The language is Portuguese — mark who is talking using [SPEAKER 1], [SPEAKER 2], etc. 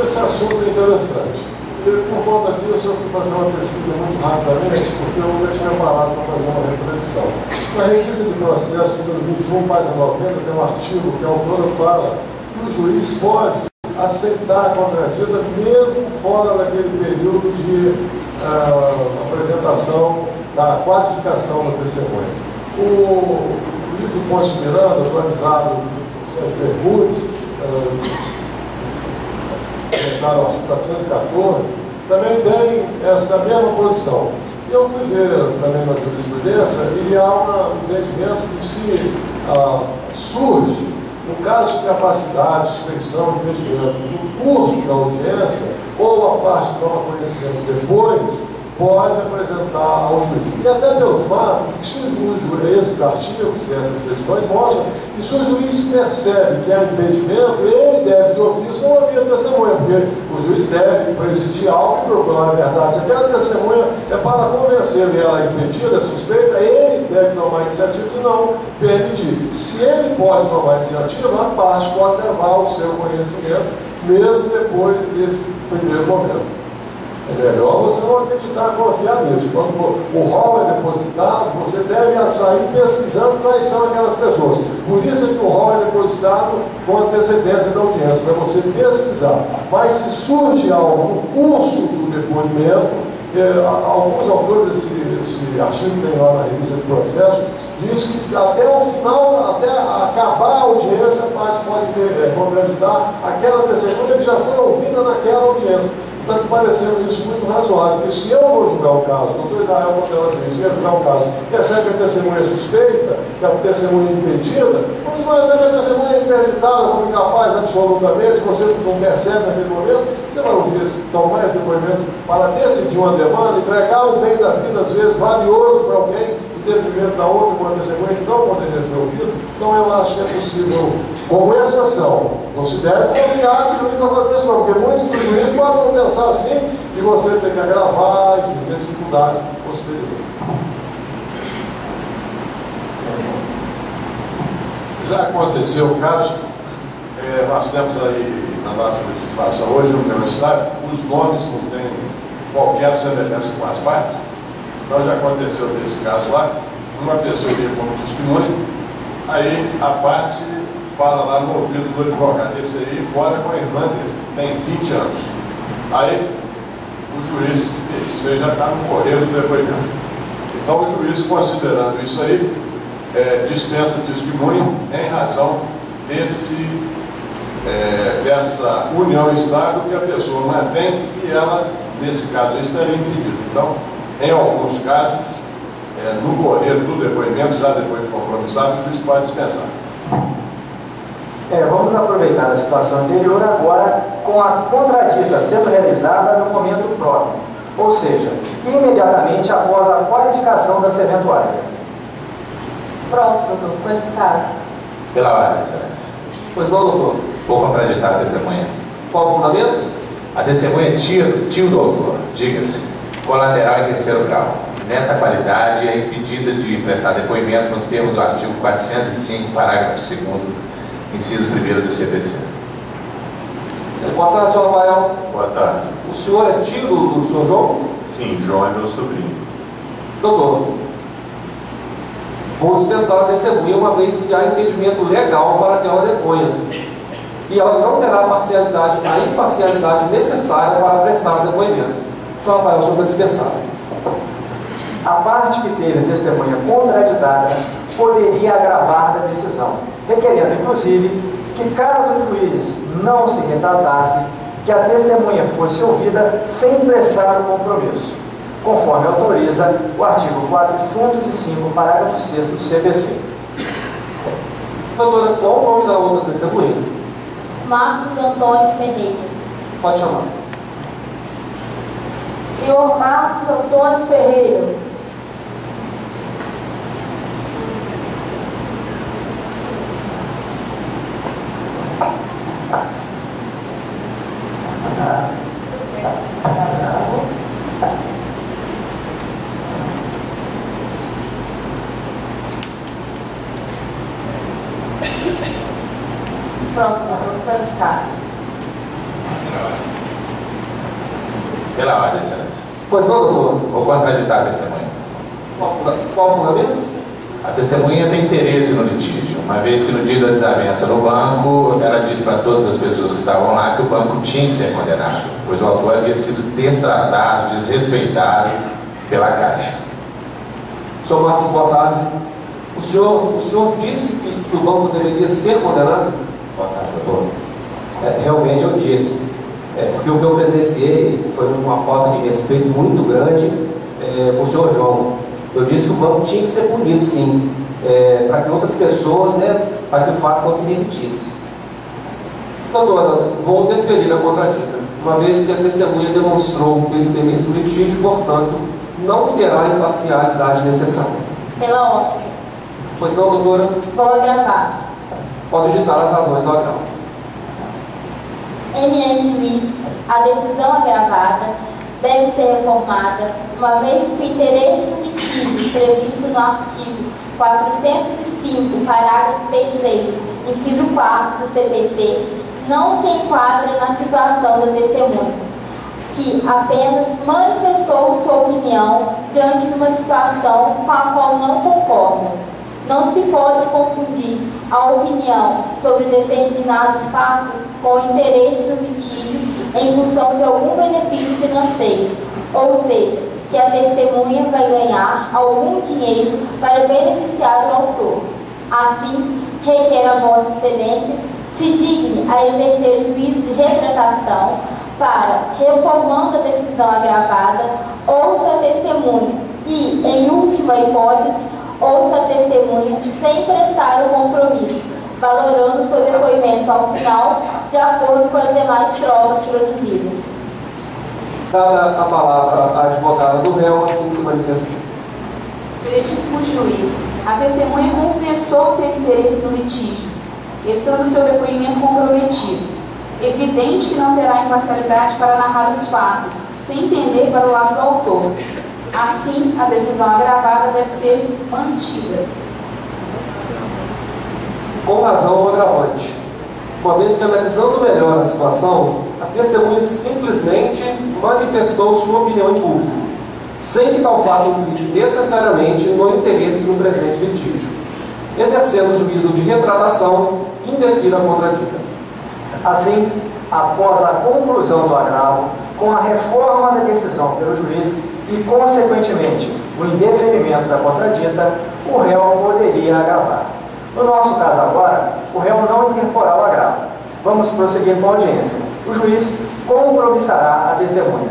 [SPEAKER 1] Esse assunto é interessante. E, por conta disso, eu fui fazer uma pesquisa muito rapidamente, porque eu nunca tinha parado para fazer uma reflexão. Na requisa de processo, número 21, página 90, tem um artigo que a autora fala que o juiz pode aceitar a contradita mesmo fora daquele período de apresentação da qualificação da testemunha. O livro Ponte Miranda, atualizado do Sérgio Bermudes, no artigo 414, também tem essa mesma posição. E eu fui ver também na jurisprudência e há um entendimento que se surge, no caso de capacidade, suspeição, impedimento, no curso da audiência, ou a parte que toma conhecimento depois, pode apresentar ao juiz. E até pelo fato que se esses artigos e essas questões mostram que se o juiz percebe que há impedimento, ele deve de ofício não ouvir a testemunha, porque o juiz deve presidir algo e procurar a verdade. Se aquela testemunha é para convencer que ela é impedida, é suspeita, ele deve tomar a iniciativa e não permitir. Se ele pode tomar a iniciativa, a parte pode levar o seu conhecimento, mesmo depois desse primeiro momento. É melhor você não acreditar, confiar nisso. Quando o rol é depositado, você deve sair pesquisando quais são aquelas pessoas. Por isso é que o rol é depositado com antecedência da audiência, para você pesquisar. Mas se surge algo no curso do depoimento, alguns autores desse artigo que tem lá na revista de processo, diz que até o final, até acabar a audiência, a parte pode contraditar aquela testemunha que já foi ouvida naquela audiência. Está me parecendo isso muito razoável, porque se eu vou julgar o caso, o doutor Israel Montella disse, se eu julgar o caso, percebe que a testemunha é suspeita, que a testemunha é impedida, vamos dizer que a testemunha é interditada como incapaz absolutamente, você não percebe naquele momento, você vai ouvir tomar esse depoimento para decidir uma demanda, entregar o bem da vida, às vezes valioso para alguém, em detrimento da outra, com a testemunha que não poderia ser ouvido. Então eu acho que é possível, como exceção, não se deve confiar que o juiz vai fazer isso não, porque muitos dos juízes podem pensar assim e você tem que agravar e ter dificuldade posterior. Já aconteceu o caso, nós temos aí na nossa legislação hoje, no meu estado, os nomes não têm qualquer semelhança com as partes. Então já aconteceu nesse caso lá, uma pessoa ia como testemunha, aí a parte fala lá no ouvido do advogado, esse aí mora com a irmã dele, tem 20 anos. Aí o juiz, isso aí já está no correio do depoimento. Então o juiz, considerando isso aí, dispensa testemunha em razão dessa união estável que a pessoa mantém e ela, nesse caso, estaria impedida. Então, em alguns casos, no correr do depoimento, já depois de compromissado, o juiz pode dispensar.
[SPEAKER 2] Vamos aproveitar a situação anterior agora com a contradita sendo realizada no momento próprio, ou seja, imediatamente após a qualificação da serventuária.
[SPEAKER 3] Pronto, doutor. Qualificado.
[SPEAKER 4] Pela ordem, excelência.
[SPEAKER 5] Pois não, doutor.
[SPEAKER 4] Vou contraditar a testemunha.
[SPEAKER 5] Qual o fundamento?
[SPEAKER 4] A testemunha tio do autor, diga-se, colateral em terceiro grau. Nessa qualidade, é impedida de prestar depoimento nos termos do artigo 405, parágrafo 2º, inciso 1º do CPC.
[SPEAKER 5] Boa tarde, senhor Rafael.
[SPEAKER 6] Boa tarde.
[SPEAKER 5] O senhor é tio do senhor João?
[SPEAKER 6] Sim, João é meu sobrinho.
[SPEAKER 5] Doutor, vou dispensar a testemunha uma vez que há impedimento legal para que ela deponha. E ela não terá a imparcialidade necessária para prestar o depoimento. Senhor Rafael, o senhor foi dispensado.
[SPEAKER 2] A parte que teve a testemunha contraditada poderia agravar da decisão, requerendo, inclusive, que caso o juiz não se retratasse, que a testemunha fosse ouvida sem prestar o compromisso, conforme autoriza o artigo 405, parágrafo 6º do CPC.
[SPEAKER 5] Doutora, qual o nome da outra testemunha?
[SPEAKER 3] Marcos Antônio Ferreira.
[SPEAKER 5] Pode chamar.
[SPEAKER 3] Senhor Marcos Antônio Ferreira. Pronto, doutor, foi indicado.
[SPEAKER 4] Pela ordem, excelência.
[SPEAKER 5] Pois não, doutor?
[SPEAKER 4] Vou contraditar a testemunha.
[SPEAKER 5] Qual o fundamento?
[SPEAKER 4] A testemunha tem interesse no litígio, uma vez que no dia da desavença no banco, ela disse para todas as pessoas que estavam lá que o banco tinha que ser condenado, pois o autor havia sido destratado, desrespeitado pela Caixa.
[SPEAKER 5] Senhor Marcos, boa tarde. O senhor disse que o banco deveria ser condenado?
[SPEAKER 7] Boa tarde, doutor. Realmente eu disse. Porque o que eu presenciei foi uma falta de respeito muito grande com o senhor João. Eu disse que o banco tinha que ser punido, sim, para que outras pessoas, para que o fato não se repetisse.
[SPEAKER 5] Doutora, vou deferir a contradita, uma vez que a testemunha demonstrou pelo interesse do litígio, portanto, não terá a imparcialidade necessária.
[SPEAKER 3] Pela ordem.
[SPEAKER 5] Pois não, doutora?
[SPEAKER 3] Vou agravar.
[SPEAKER 5] Pode ditar as razões do agravo.
[SPEAKER 3] Juiz, a decisão agravada deve ser reformada, uma vez que o interesse em litígio previsto no artigo 405, parágrafo 3º, inciso 4 do CPC, não se enquadra na situação da testemunha, que apenas manifestou sua opinião diante de uma situação com a qual não concorda. Não se pode confundir a opinião sobre determinado fato com o interesse no litígio em função de algum benefício financeiro, ou seja, que a testemunha vai ganhar algum dinheiro para beneficiar o autor. Assim, requer a Vossa Excelência se digne a exercer juízo de retratação para, reformando a decisão agravada, ouça a testemunha e, em última hipótese, ouça a testemunha sem prestar o compromisso, valorando seu depoimento ao final, de acordo com as demais provas produzidas.
[SPEAKER 5] Dada a palavra à advogada do réu, assim se manifestou.
[SPEAKER 8] Meritíssimo juiz, a testemunha confessou ter interesse no litígio, estando seu depoimento comprometido. Evidente que não terá imparcialidade para narrar os fatos, sem entender para o lado do autor. Assim, a decisão agravada deve ser mantida.
[SPEAKER 5] Com razão ao agravante, uma vez que, analisando melhor a situação, a testemunha simplesmente manifestou sua opinião em público, sem que tal fato implique necessariamente no interesse no presente litígio. Exercendo o juízo de retratação, indefiro a contradita.
[SPEAKER 2] Assim, após a conclusão do agravo, com a reforma da decisão pelo juiz e, consequentemente, o indeferimento da contradita, o réu poderia agravar. No nosso caso agora, o réu não interporá o agravo. Vamos prosseguir com a audiência. O juiz compromissará a testemunha.